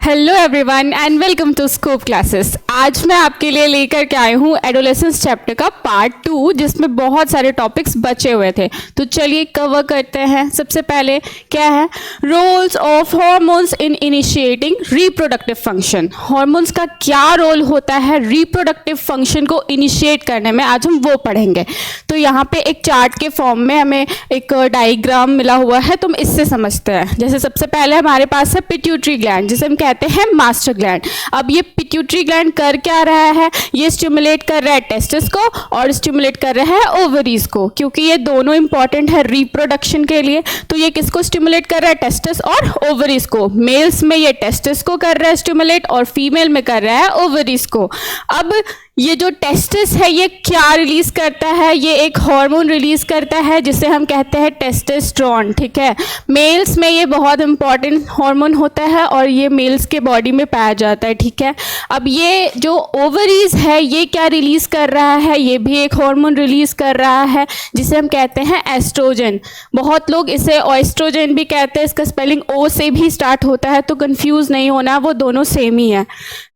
Hello everyone and welcome to scope classes. आज मैं आपके लिए लेकर के आई हूँ एडोलेसेंस चैप्टर का पार्ट 2, जिसमें बहुत सारे टॉपिक्स बचे हुए थे। तो चलिए कवर करते हैं। सबसे पहले क्या है, roles of hormones in initiating reproductive function. Hormones का क्या रोल होता है रिप्रोडक्टिव फंक्शन को इनिशिएट करने में, आज हम वो पढ़ेंगे। तो यहाँ पे एक चार्ट के फॉर्म में हमें एक डायग्राम मिला हुआ है, तो हम इससे समझते हैं। जैसे सबसे पहले हमारे पास है पिट्यूटरी ग्लैंड, जिसे हम कहते हैं मास्टर ग्लैंड। अब ये पिट्यूटरी ग्लैंड कर क्या रहा है, ये स्टिमुलेट कर रहा है टेस्टिस को और स्टिमुलेट कर रहा है ओवरीज को, क्योंकि ये दोनों इंपॉर्टेंट है रिप्रोडक्शन के लिए। तो ये किसको स्टिमुलेट कर रहा है, टेस्टिस और ओवरीज को। मेल्स में ये टेस्टिस को कर रहा है स्टिमुलेट और फीमेल में कर रहा है ओवरीज को। अब ये जो टेस्टिस है ये क्या रिलीज करता है, ये एक हार्मोन रिलीज करता है जिसे हम कहते हैं टेस्टोस्टेरोन। ठीक है, मेल्स में ये बहुत इंपॉर्टेंट हार्मोन होता है और ये मेल्स के बॉडी में पाया जाता है। ठीक है, अब ये जो ओवरीज है ये क्या रिलीज कर रहा है, ये भी एक हार्मोन रिलीज कर रहा है जिसे हम कहते हैं एस्ट्रोजन। बहुत लोग इसे ऑएस्ट्रोजन भी कहते हैं, इसका स्पेलिंग ओ से भी स्टार्ट होता है, तो कंफ्यूज नहीं होना, वो दोनों सेम ही है।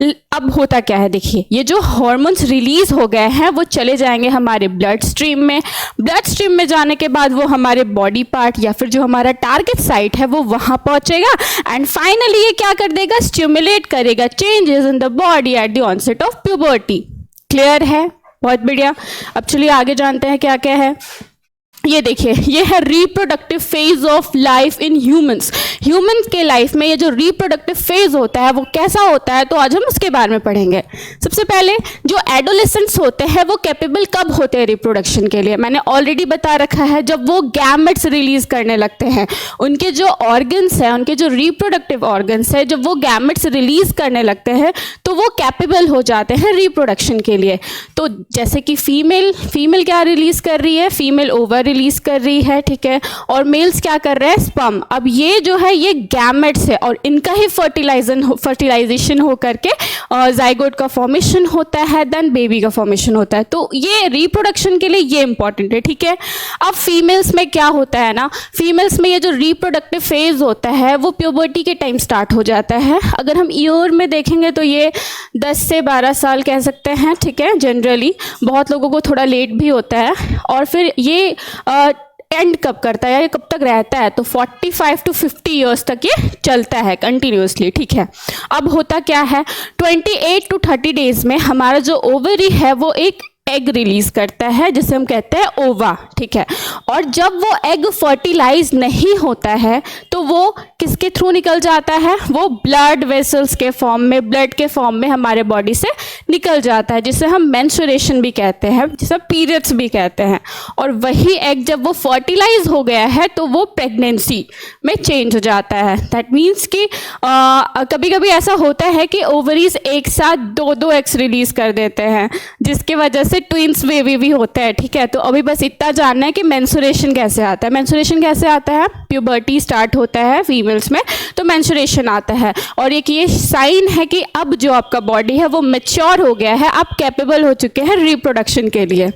अब होता क्या है, देखिए ये जो हार्मोन्स रिलीज हो गए हैं वो चले जाएंगे हमारे ब्लड स्ट्रीम में। ब्लड स्ट्रीम में जाने के बाद वो हमारे बॉडी पार्ट या फिर जो हमारा टारगेट साइट है वो वहां पहुंचेगा एंड फाइनली ये क्या कर देगा, स्टिमुलेट करेगा changes in the body at the onset of puberty. Clear है, बहुत बढ़िया। अब चलिए आगे जानते हैं क्या क्या है। ये देखिए, ये है reproductive phase of life in humans. Human के लाइफ में ये जो रिप्रोडक्टिव फेज होता है वो कैसा होता है, तो आज हम उसके बारे में पढ़ेंगे। सबसे पहले जो एडोलेसेंट्स होते हैं वो कैपेबल कब होते हैं रिप्रोडक्शन के लिए, मैंने ऑलरेडी बता रखा है, जब वो गैमेट्स रिलीज करने लगते हैं। उनके जो ऑर्गन्स हैं, उनके जो रिप्रोडक्टिव ऑर्गन्स है, जब वो गैमेट्स रिलीज करने लगते हैं तो वो कैपेबल हो जाते हैं रिप्रोडक्शन के लिए। तो जैसे कि फीमेल क्या रिलीज कर रही है, फीमेल ओवर रिलीज कर रही है। ठीक है, और मेल्स क्या कर रहे हैं, स्पर्म। अब ये जो है ये गैमेट्स है और इनका ही फर्टिलाइजेशन हो करके जाइगोट का फॉर्मेशन होता है, देन बेबी का फॉर्मेशन होता है। तो ये रिप्रोडक्शन के लिए ये इंपॉर्टेंट है। ठीक है, अब फीमेल्स में क्या होता है ना, फीमेल्स में ये जो रिप्रोडक्टिव फेज होता है वो प्यूबर्टी के टाइम स्टार्ट हो जाता है। अगर हम ईयर में देखेंगे तो ये 10 से 12 साल कह सकते हैं। ठीक है, जनरली बहुत लोगों को थोड़ा लेट भी होता है। और फिर ये एंड कब करता है, ये कब तक रहता है, तो 45 to 50 ईयर्स तक ये चलता है कंटिन्यूसली। ठीक है, अब होता क्या है, 28 to 30 डेज में हमारा जो ओवरी है वो एक एग रिलीज करता है जिसे हम कहते हैं ओवा। ठीक है, और जब वो एग फर्टिलाइज नहीं होता है तो वो किसके थ्रू निकल जाता है, वो ब्लड वेसल्स के फॉर्म में, ब्लड के फॉर्म में हमारे बॉडी से निकल जाता है, जिसे हम मेंस्ट्रुएशन भी कहते हैं, जिसे पीरियड्स भी कहते हैं। और वही एग जब वो फर्टिलाइज हो गया है तो वो प्रेगनेंसी में चेंज हो जाता है। दैट मीन्स कि कभी कभी ऐसा होता है कि ओवरीज एक साथ दो एग्स रिलीज कर देते हैं, जिसकी वजह से ट्विंस बेबी भी होते हैं। ठीक है, तो अभी बस इतना जानना है कि मेंस्ट्रुएशन कैसे आता है। मेंस्ट्रुएशन कैसे आता है, प्यूबर्टी स्टार्ट होता है फीमेल्स में तो मेंस्ट्रुएशन आता है, और एक ये साइन है कि अब जो आपका बॉडी है वो मैच्योर हो गया है, आप कैपेबल हो चुके हैं रिप्रोडक्शन के लिए।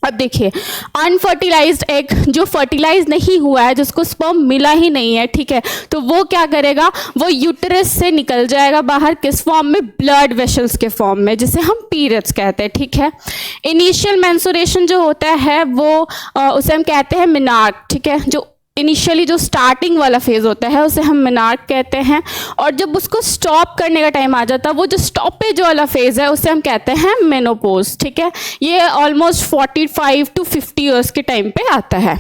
अब देखिए, अनफर्टिलाइज्ड एग जो फर्टिलाइज नहीं हुआ है, जिसको स्पर्म मिला ही नहीं है, ठीक है, तो वो क्या करेगा, वो यूटेरस से निकल जाएगा बाहर, किस फॉर्म में, ब्लड वेसल्स के फॉर्म में, जिसे हम पीरियड्स कहते हैं। ठीक है, इनिशियल मेंस्ट्रुएशन जो होता है वो उसे हम कहते हैं मेनार्क। ठीक है, जो इनिशियली जो स्टार्टिंग वाला फेज होता है उसे हम मेनार्क कहते हैं, और जब उसको स्टॉप करने का टाइम आ जाता है, वो जो स्टॉपेज वाला फेज है उसे हम कहते हैं मेनोपॉज। ठीक है, ये ऑलमोस्ट 45 to 50 ईयर्स के टाइम पे आता है।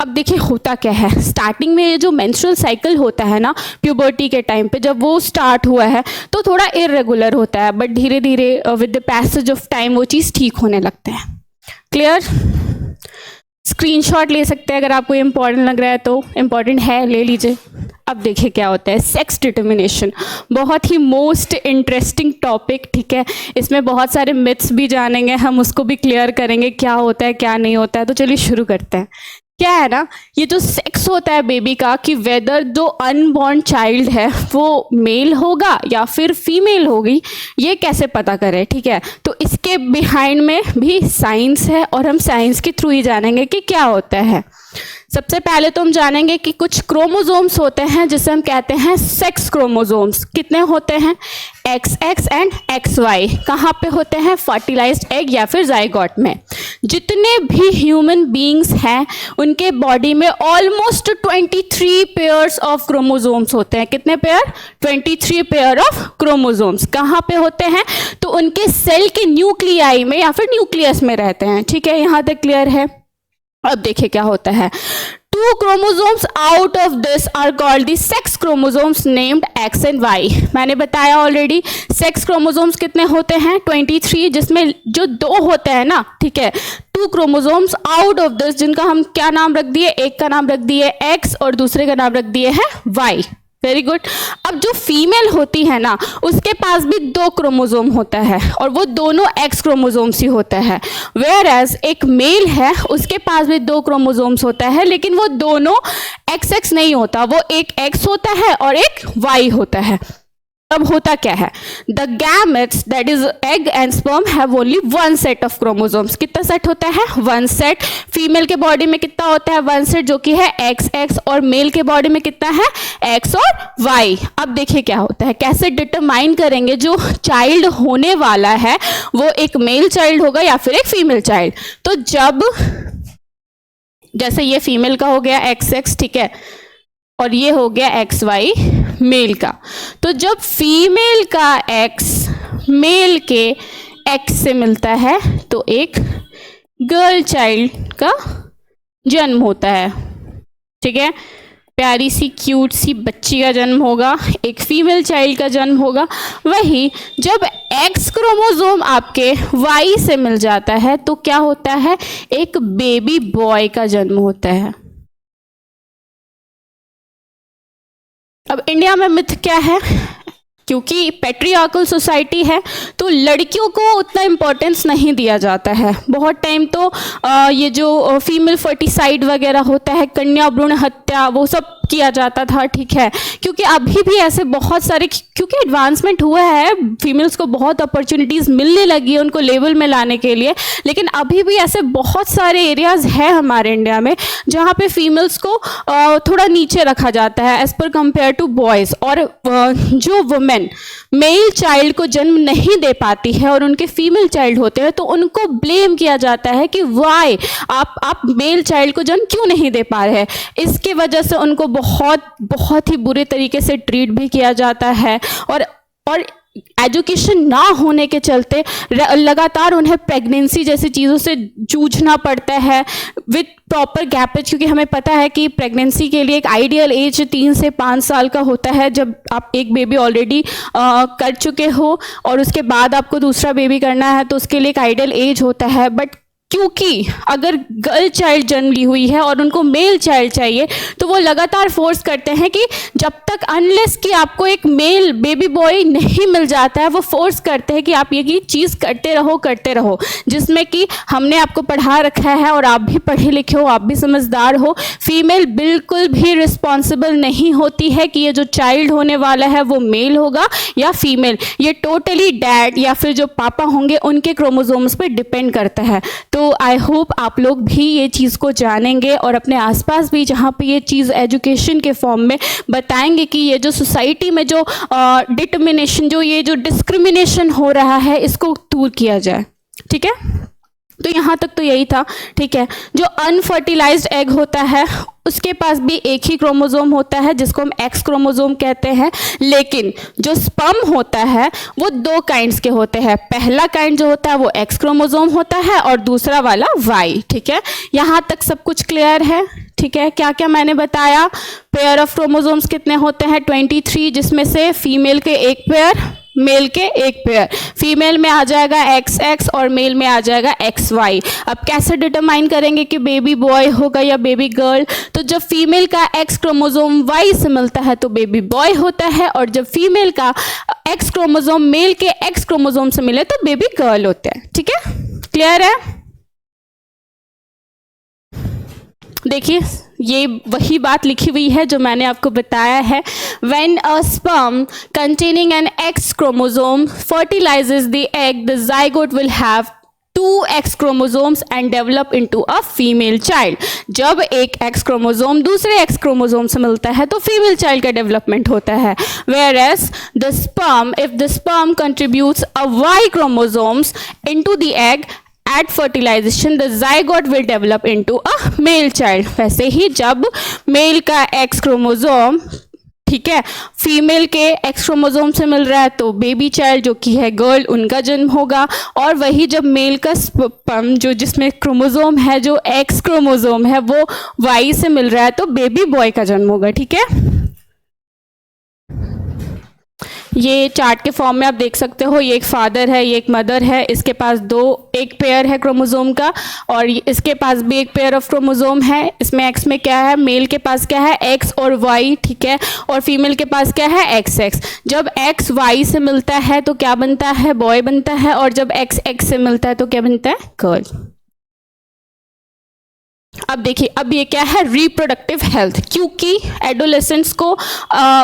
अब देखिए होता क्या है, स्टार्टिंग में ये जो मेंस्ट्रुअल साइकिल होता है ना प्यूबर्टी के टाइम पे, जब वो स्टार्ट हुआ है तो थोड़ा इरेगुलर होता है, बट धीरे धीरे with the passage of time वो चीज़ ठीक होने लगता है। क्लियर, स्क्रीनशॉट ले सकते हैं अगर आपको इम्पॉर्टेंट लग रहा है, तो इम्पॉर्टेंट है, ले लीजिए। अब देखिए क्या होता है, सेक्स डिटर्मिनेशन, बहुत ही मोस्ट इंटरेस्टिंग टॉपिक। ठीक है, इसमें बहुत सारे मिथ्स भी जानेंगे हम, उसको भी क्लियर करेंगे क्या होता है क्या नहीं होता है। तो चलिए शुरू करते हैं। क्या है ना, ये जो सेक्स होता है बेबी का, कि वेदर जो अनबॉर्न चाइल्ड है वो मेल होगा या फिर फीमेल होगी, ये कैसे पता करें, ठीक है। तो इसके बिहाइंड में भी साइंस है और हम साइंस के थ्रू ही जानेंगे कि क्या होता है। सबसे पहले तो हम जानेंगे कि कुछ क्रोमोसोम्स होते हैं जिसे हम कहते हैं सेक्स क्रोमोसोम्स। कितने होते हैं? XX and XY। कहाँ पे होते हैं? फर्टिलाइज्ड एग या फिर जाइगोट में। जितने भी ह्यूमन बीइंग्स हैं उनके बॉडी में ऑलमोस्ट 23 पेयर्स ऑफ क्रोमोसोम्स होते हैं। कितने पेयर? 23 pair of chromosomes. कहाँ पे होते हैं? तो उनके सेल के न्यूक्लियाई में या फिर न्यूक्लियस में रहते हैं, ठीक है। यहाँ तक क्लियर है। अब देखिए क्या होता है। 2 chromosomes out of this are called the sex chromosomes named X and Y। मैंने बताया ऑलरेडी सेक्स क्रोमोसोम्स कितने होते हैं? 23, जिसमें जो 2 होते हैं ना, ठीक है, 2 क्रोमोसोम्स आउट ऑफ दिस, जिनका हम क्या नाम रख दिए? एक का नाम रख दिए X और दूसरे का नाम रख दिए है Y। Very good. अब जो फीमेल होती है ना, उसके पास भी 2 क्रोमोसोम होता है और वो दोनों एक्स क्रोमोसोम्स ही होता है। वेयर एज एक मेल है, उसके पास भी 2 क्रोमोसोम्स होता है, लेकिन वो दोनों XX नहीं होता, वो एक X होता है और एक Y होता है। अब होता क्या है? The gametes that is egg and sperm have only 1 set of chromosomes. कितना सेट होता है? 1 सेट। फीमेल के बॉडी में कितना होता है? 1 सेट, जो कि है XX, और मेल के बॉडी में कितना है? X और Y। अब देखिए क्या होता है, कैसे डिटरमाइन करेंगे जो चाइल्ड होने वाला है वो एक मेल चाइल्ड होगा या फिर एक फीमेल चाइल्ड। तो जब, जैसे ये फीमेल का हो गया XX, ठीक है, और ये हो गया XY मेल का, तो जब फीमेल का X मेल के X से मिलता है तो एक गर्ल चाइल्ड का जन्म होता है, ठीक है। प्यारी सी क्यूट सी बच्ची का जन्म होगा, एक फीमेल चाइल्ड का जन्म होगा। वही जब X क्रोमोसोम आपके Y से मिल जाता है तो क्या होता है? एक बेबी बॉय का जन्म होता है। अब इंडिया में मिथ क्या है? क्योंकि पेट्रियार्कल सोसाइटी है तो लड़कियों को उतना इम्पोर्टेंस नहीं दिया जाता है। बहुत टाइम तो ये जो फीमेल फर्टिसाइड वगैरह होता है, कन्या भ्रूण हत्या, वो सब किया जाता था, ठीक है। क्योंकि अभी भी ऐसे बहुत सारे, क्योंकि एडवांसमेंट हुआ है, फीमेल्स को बहुत अपॉर्चुनिटीज़ मिलने लगी है उनको लेवल में लाने के लिए, लेकिन अभी भी ऐसे बहुत सारे एरियाज़ हैं हमारे इंडिया में जहाँ पे फीमेल्स को थोड़ा नीचे रखा जाता है as per compare to boys. और जो वुमेन मेल चाइल्ड को जन्म नहीं दे पाती है और उनके फीमेल चाइल्ड होते हैं तो उनको ब्लेम किया जाता है कि वाई आप मेल चाइल्ड को जन्म क्यों नहीं दे पा रहे हैं। इसकी वजह से उनको बहुत ही बुरे तरीके से ट्रीट भी किया जाता है और एजुकेशन ना होने के चलते लगातार उन्हें प्रेगनेंसी जैसी चीज़ों से जूझना पड़ता है विथ प्रॉपर गैपेज। क्योंकि हमें पता है कि प्रेगनेंसी के लिए एक आइडियल एज 3 से 5 साल का होता है, जब आप एक बेबी ऑलरेडी कर चुके हो और उसके बाद आपको दूसरा बेबी करना है तो उसके लिए एक आइडियल एज होता है। बट क्योंकि अगर गर्ल चाइल्ड जन्म ली हुई है और उनको मेल चाइल्ड चाहिए तो वो लगातार फोर्स करते हैं कि जब तक अनलेस कि आपको एक मेल बेबी बॉय नहीं मिल जाता है, वो फोर्स करते हैं कि आप ये चीज़ करते रहो, जिसमें कि हमने आपको पढ़ा रखा है और आप भी पढ़े लिखे हो, आप भी समझदार हो। फीमेल बिल्कुल भी रिस्पॉन्सिबल नहीं होती है कि ये जो चाइल्ड होने वाला है वो मेल होगा या फीमेल। ये टोटली डैड या फिर जो पापा होंगे उनके क्रोमोसोम्स पे डिपेंड करता है। तो आई होप आप लोग भी ये चीज़ को जानेंगे और अपने आसपास भी जहाँ पे ये चीज़ एजुकेशन के फॉर्म में बताएंगे कि ये जो सोसाइटी में जो डिटर्मिनेशन, जो ये जो डिस्क्रिमिनेशन हो रहा है, इसको दूर किया जाए, ठीक है। तो यहाँ तक तो यही था, ठीक है। जो अनफर्टिलाइज्ड एग होता है उसके पास भी एक ही क्रोमोसोम होता है जिसको हम एक्स क्रोमोसोम कहते हैं, लेकिन जो स्पर्म होता है वो 2 काइंड्स के होते हैं। पहला काइंड जो होता है वो एक्स क्रोमोसोम होता है और दूसरा वाला वाई, ठीक है। यहाँ तक सब कुछ क्लियर है, ठीक है। क्या क्या मैंने बताया? पेयर ऑफ क्रोमोसोम्स कितने होते हैं? 23, जिसमें से फीमेल के 1 पेयर, मेल के 1 पेयर। फीमेल में आ जाएगा XX और मेल में आ जाएगा XY। अब कैसे डिटरमाइन करेंगे कि बेबी बॉय होगा या बेबी गर्ल? तो जब फीमेल का X क्रोमोसोम Y से मिलता है तो बेबी बॉय होता है, और जब फीमेल का X क्रोमोसोम मेल के X क्रोमोसोम से मिले तो बेबी गर्ल होते हैं, ठीक है। क्लियर है? देखिए ये वही बात लिखी हुई है जो मैंने आपको बताया है। When a sperm containing an X chromosome fertilizes the egg, the zygote will have 2 X chromosomes and develop into a female child। जब एक X क्रोमोसोम दूसरे X क्रोमोसोम से मिलता है तो फीमेल चाइल्ड का डेवलपमेंट होता है। Whereas the sperm, if the sperm contributes a Y chromosomes into the egg at fertilization, the zygote will develop into a male child। वैसे ही जब मेल का X क्रोमोसोम, ठीक है, फीमेल के एक्स क्रोमोसोम से मिल रहा है तो बेबी चाइल्ड जो कि है गर्ल, उनका जन्म होगा। और वही जब मेल का स्पर्म जो जिसमें क्रोमोसोम है जो एक्स क्रोमोसोम है वो वाई से मिल रहा है तो बेबी बॉय का जन्म होगा। ठीक है, ये चार्ट के फॉर्म में आप देख सकते हो, ये एक फादर है, ये एक मदर है, इसके पास एक पेयर है क्रोमोसोम का और इसके पास भी एक पेयर ऑफ क्रोमोसोम है। इसमें एक्स में क्या है, मेल के पास क्या है एक्स और वाई, ठीक है, और फीमेल के पास क्या है एक्स एक्स। जब एक्स वाई से मिलता है तो क्या बनता है, बॉय बनता है, और जब एक्स एक्स से मिलता है तो क्या बनता है, गर्ल। अब देखिए, अब ये क्या है, रिप्रोडक्टिव हेल्थ, क्योंकि एडोलेसेंट्स को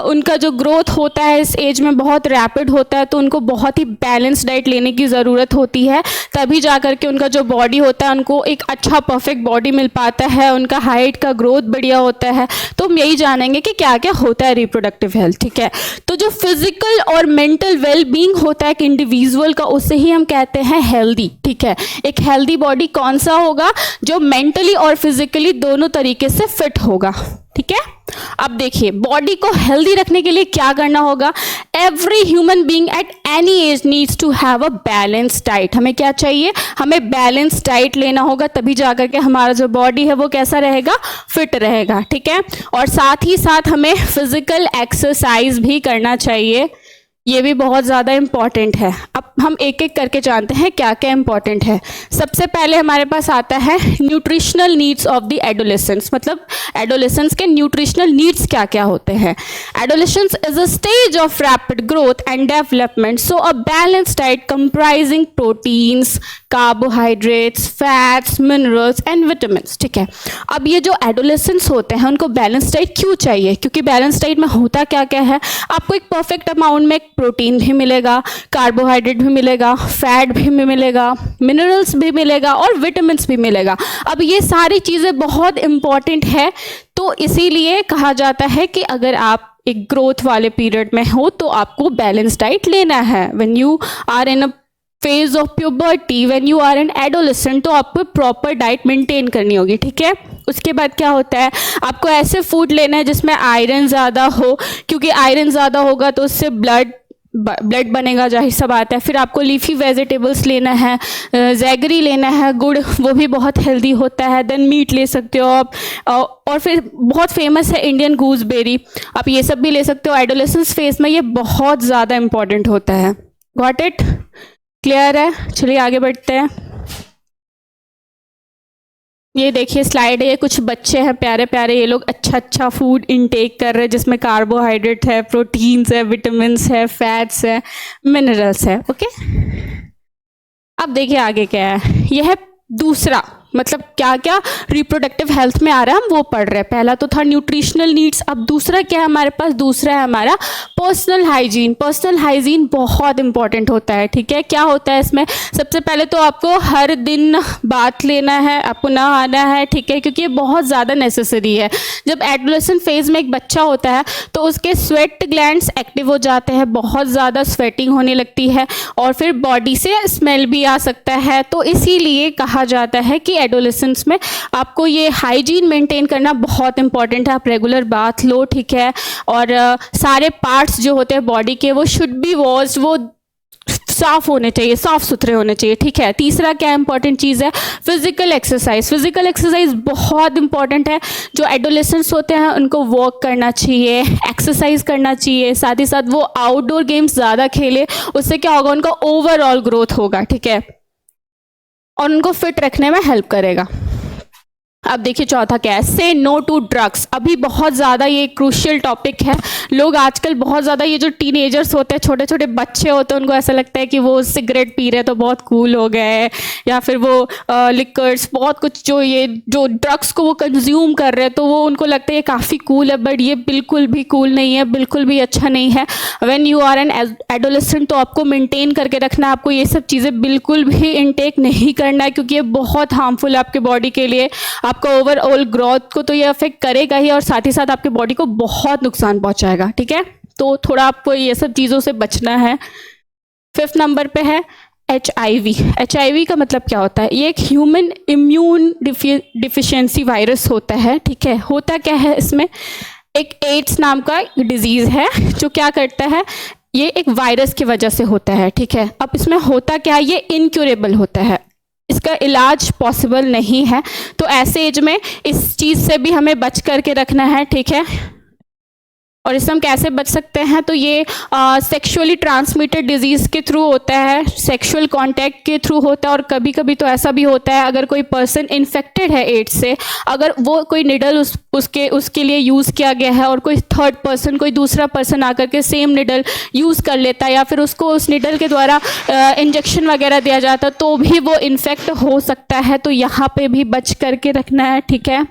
उनका जो ग्रोथ होता है इस एज में बहुत रैपिड होता है तो उनको बहुत ही बैलेंस डाइट लेने की ज़रूरत होती है, तभी जा कर के उनका जो बॉडी होता है उनको एक अच्छा परफेक्ट बॉडी मिल पाता है, उनका हाइट का ग्रोथ बढ़िया होता है। तो हम यही जानेंगे कि क्या क्या होता है रिप्रोडक्टिव हेल्थ। ठीक है, तो जो फिजिकल और मेंटल वेल बींग होता है एक इंडिविजुअल का, उसे ही हम कहते हैं हेल्दी। ठीक है, एक हेल्दी बॉडी कौन सा होगा, जो मेंटली और फिजिकली दोनों तरीके से फिट होगा। ठीक है, अब देखिए बॉडी को हेल्दी रखने के लिए क्या करना होगा। Every human being at any age needs to have a balance diet. हमें क्या चाहिए, हमें बैलेंस डाइट लेना होगा, तभी जाकर के हमारा जो बॉडी है वो कैसा रहेगा, फिट रहेगा। ठीक है, और साथ ही साथ हमें फिजिकल एक्सरसाइज भी करना चाहिए, ये भी बहुत ज़्यादा इम्पॉर्टेंट है। अब हम एक एक करके जानते हैं क्या क्या इम्पॉर्टेंट है। सबसे पहले हमारे पास आता है nutritional needs of the adolescence, मतलब एडोलेसेंस के न्यूट्रिशनल नीड्स क्या क्या होते हैं। Adolescence is a stage of rapid growth and development, so a balance diet comprising proteins, carbohydrates, fats, minerals and vitamins. ठीक है, अब ये जो एडोलेसेंस होते हैं उनको बैलेंस डाइट क्यों चाहिए, क्योंकि बैलेंस डाइट में होता क्या क्या है, आपको एक परफेक्ट अमाउंट में प्रोटीन भी मिलेगा, कार्बोहाइड्रेट भी मिलेगा, फैट भी मिलेगा, मिनरल्स भी मिलेगा और विटामिन्स भी मिलेगा। अब ये सारी चीज़ें बहुत इंपॉर्टेंट है, तो इसीलिए कहा जाता है कि अगर आप एक ग्रोथ वाले पीरियड में हो तो आपको बैलेंस डाइट लेना है। When you are in a phase of puberty, when you are an adolescent, तो आपको प्रॉपर डाइट मेंटेन करनी होगी। ठीक है, उसके बाद क्या होता है, आपको ऐसे फूड लेना है जिसमें आयरन ज़्यादा हो, क्योंकि आयरन ज़्यादा होगा तो उससे ब्लड बनेगा, जाहिर सा बात है। फिर आपको लीफी वेजिटेबल्स लेना है, जैगरी लेना है, गुड़, वो भी बहुत हेल्दी होता है। देन मीट ले सकते हो आप, और फिर बहुत फेमस है इंडियन गूसबेरी, आप ये सब भी ले सकते हो। एडोलेसेंस फेज में ये बहुत ज़्यादा इंपॉर्टेंट होता है। गॉट इट, क्लियर है? चलिए आगे बढ़ते हैं। ये देखिए स्लाइड है, ये कुछ बच्चे हैं प्यारे प्यारे, ये लोग अच्छा अच्छा फूड इनटेक कर रहे हैं जिसमें कार्बोहाइड्रेट है, प्रोटीन्स है, विटामिन्स है, फैट्स है, मिनरल्स है। ओके, अब देखिए आगे क्या है, यह है दूसरा, मतलब क्या क्या रिप्रोडक्टिव हेल्थ में आ रहा है हम वो पढ़ रहे हैं। पहला तो था न्यूट्रिशनल नीड्स, अब दूसरा क्या है हमारे पास, दूसरा है हमारा पर्सनल हाइजीन। पर्सनल हाइजीन बहुत इंपॉर्टेंट होता है। ठीक है, क्या होता है इसमें, सबसे पहले तो आपको हर दिन बाथ लेना है, आपको नहाना है। ठीक है, क्योंकि ये बहुत ज़्यादा नेसेसरी है। जब एडोलेसेंट फेज में एक बच्चा होता है तो उसके स्वेट ग्लैंड्स एक्टिव हो जाते हैं, बहुत ज़्यादा स्वेटिंग होने लगती है और फिर बॉडी से स्मेल भी आ सकता है। तो इसीलिए कहा जाता है कि एडोलेसेंस में आपको ये हाइजीन मेंटेन करना बहुत इंपॉर्टेंट है। आप रेगुलर बाथ लो, ठीक है, और सारे पार्ट्स जो होते हैं बॉडी के वो शुड बी वॉश्ड, वो साफ होने चाहिए, साफ सुथरे होने चाहिए। ठीक है, तीसरा क्या इंपॉर्टेंट चीज़ है, फिजिकल एक्सरसाइज। फिजिकल एक्सरसाइज बहुत इंपॉर्टेंट है। जो एडोलेसेंट्स होते हैं उनको वॉक करना चाहिए, एक्सरसाइज करना चाहिए, साथ ही साथ वो आउटडोर गेम्स ज़्यादा खेले, उससे क्या होगा, उनका ओवरऑल ग्रोथ होगा। ठीक है, और उनको फिट रखने में हेल्प करेगा। अब देखिए चौथा क्या है, से नो टू ड्रग्स। अभी बहुत ज़्यादा ये क्रूशियल टॉपिक है। लोग आजकल बहुत ज़्यादा, ये जो टीनेजर्स होते हैं, छोटे छोटे बच्चे होते हैं, उनको ऐसा लगता है कि वो सिगरेट पी रहे हैं तो बहुत कूल हो गए, या फिर वो लिकर्स, बहुत कुछ जो ड्रग्स को वो कंज्यूम कर रहे हैं तो वो उनको लगता है ये काफ़ी कूल है, बट ये बिल्कुल भी कूल नहीं है, बिल्कुल भी अच्छा नहीं है। When you are an adolescent तो आपको मेंटेन करके रखना है, आपको ये सब चीज़ें बिल्कुल भी इनटेक नहीं करना है, क्योंकि ये बहुत हार्मफुल है आपके बॉडी के लिए। आपका ओवरऑल ग्रोथ को तो ये अफेक्ट करेगा ही, और साथ ही साथ आपके बॉडी को बहुत नुकसान पहुंचाएगा। ठीक है, तो थोड़ा आपको ये सब चीज़ों से बचना है। 5th नंबर पे है HIV। HIV का मतलब क्या होता है? ये एक ह्यूमन इम्यून डिफिशियंसी वायरस होता है। ठीक है, होता क्या है इसमें, एक एड्स नाम का डिजीज़ है जो क्या करता है, ये एक वायरस की वजह से होता है। ठीक है, अब इसमें होता क्या है, ये इनक्यूरेबल होता है, इसका इलाज पॉसिबल नहीं है। तो ऐसे एज में इस चीज़ से भी हमें बच करके रखना है। ठीक है, और इससे हम कैसे बच सकते हैं, तो ये सेक्सुअली ट्रांसमिटेड डिजीज़ के थ्रू होता है, सेक्सुअल कांटेक्ट के थ्रू होता है, और कभी कभी तो ऐसा भी होता है अगर कोई पर्सन इन्फेक्टेड है एड्स से, अगर वो कोई निडल उसके लिए यूज़ किया गया है और कोई थर्ड पर्सन, कोई दूसरा पर्सन आकर के सेम निडल यूज़ कर लेता है, या फिर उसको उस निडल के द्वारा इंजेक्शन वगैरह दिया जाता है, तो भी वो इन्फेक्ट हो सकता है। तो यहाँ पे भी बच करके रखना है। ठीक है,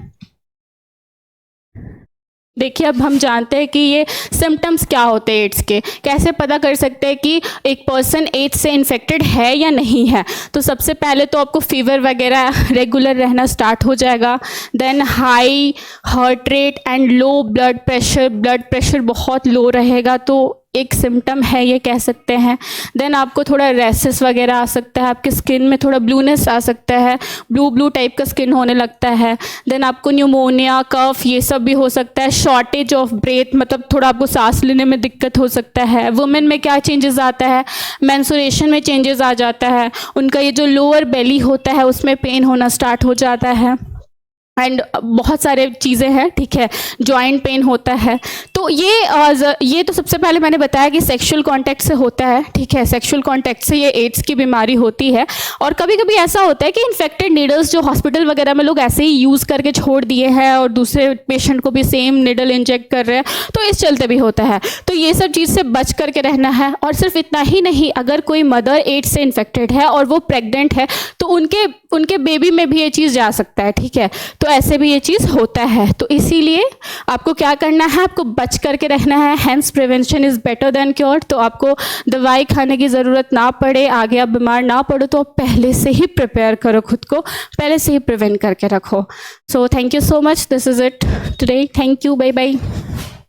देखिए अब हम जानते हैं कि ये सिम्टम्स क्या होते हैं एड्स के, कैसे पता कर सकते हैं कि एक पर्सन एड्स से इन्फेक्टेड है या नहीं है। तो सबसे पहले तो आपको फीवर वगैरह रेगुलर रहना स्टार्ट हो जाएगा, then high heart rate and low blood pressure बहुत लो रहेगा, तो एक सिम्टम है ये कह सकते हैं। देन आपको थोड़ा रेसेस वगैरह आ सकता है, आपकी स्किन में थोड़ा ब्लूनेस आ सकता है, ब्लू टाइप का स्किन होने लगता है। देन आपको न्यूमोनिया, कफ, ये सब भी हो सकता है। शॉर्टेज ऑफ ब्रेथ, मतलब थोड़ा आपको सांस लेने में दिक्कत हो सकता है। वुमेन में क्या चेंजेस आता है, मेंस्ट्रुएशन में चेंजेस आ जाता है, उनका ये जो लोअर बेली होता है उसमें पेन होना स्टार्ट हो जाता है, एंड बहुत सारे चीज़ें हैं। ठीक है, जॉइंट पेन होता है। तो ये तो सबसे पहले मैंने बताया कि सेक्सुअल कांटेक्ट से होता है। ठीक है, सेक्सुअल कांटेक्ट से ये एड्स की बीमारी होती है। और कभी कभी ऐसा होता है कि इन्फेक्टेड नीडल्स जो हॉस्पिटल वगैरह में लोग ऐसे ही यूज़ करके छोड़ दिए हैं और दूसरे पेशेंट को भी सेम नीडल इंजेक्ट कर रहे हैं, तो इस चलते भी होता है। तो ये सब चीज़ से बच करके रहना है। और सिर्फ इतना ही नहीं, अगर कोई मदर एड्स से इन्फेक्टेड है और वो प्रेग्नेंट है तो उनके बेबी में भी ये चीज़ जा सकता है। ठीक है, तो ऐसे भी ये चीज़ होता है। तो इसीलिए आपको क्या करना है, आपको बच करके रहना है। Hence prevention is better than cure. तो आपको दवाई खाने की ज़रूरत ना पड़े, आगे आप बीमार ना पड़ो, तो आप पहले से ही प्रिपेयर करो, खुद को पहले से ही प्रिवेंट करके रखो। So thank you so much, this is it today. Thank you, bye bye.